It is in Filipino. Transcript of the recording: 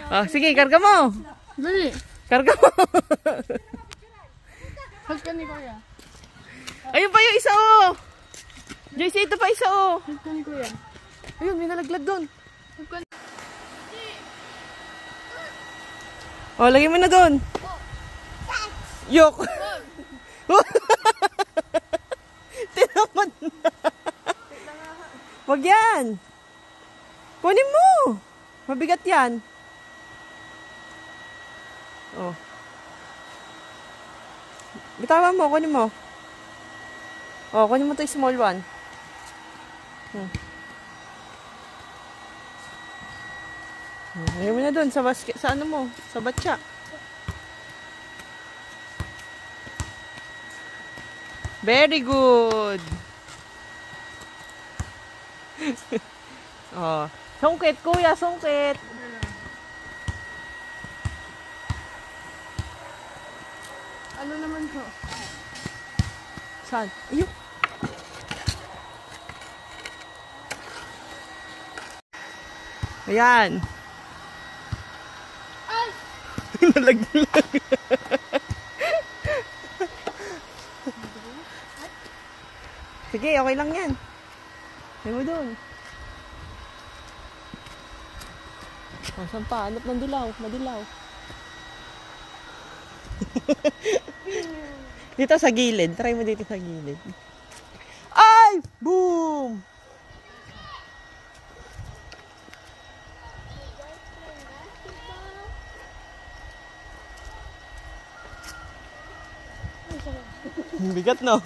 Oh, sige, karga mo. Dali. Karga mo. Halka ni Kuya. Ayun pa yung isa oh. Joyce, ito pa isa oh. Halka ni Kuya. Ayun, may nalaglag doon. Halka ni... Oh, lagay mo na doon. Yok. Tinamad na. Wag yan. Kunin mo. Mabigat yan. Oh. Bitawan mo, kunin mo. Oh, kunin mo to yung small one. Lagay mo na doon sa basket, sa ano mo, sa batya. Very good. Oh, sungkit kuya, sungkit. Ano naman to? Saan? Ayun. Ayan. Ay! Nalaglag. Sige, okay lang yan. Hay mo doon. Oh, saan pa? Hanap ng dilaw. Madilaw. Dito sa gilid. Try mo dito sa gilid. Ay! Boom! Bigat no?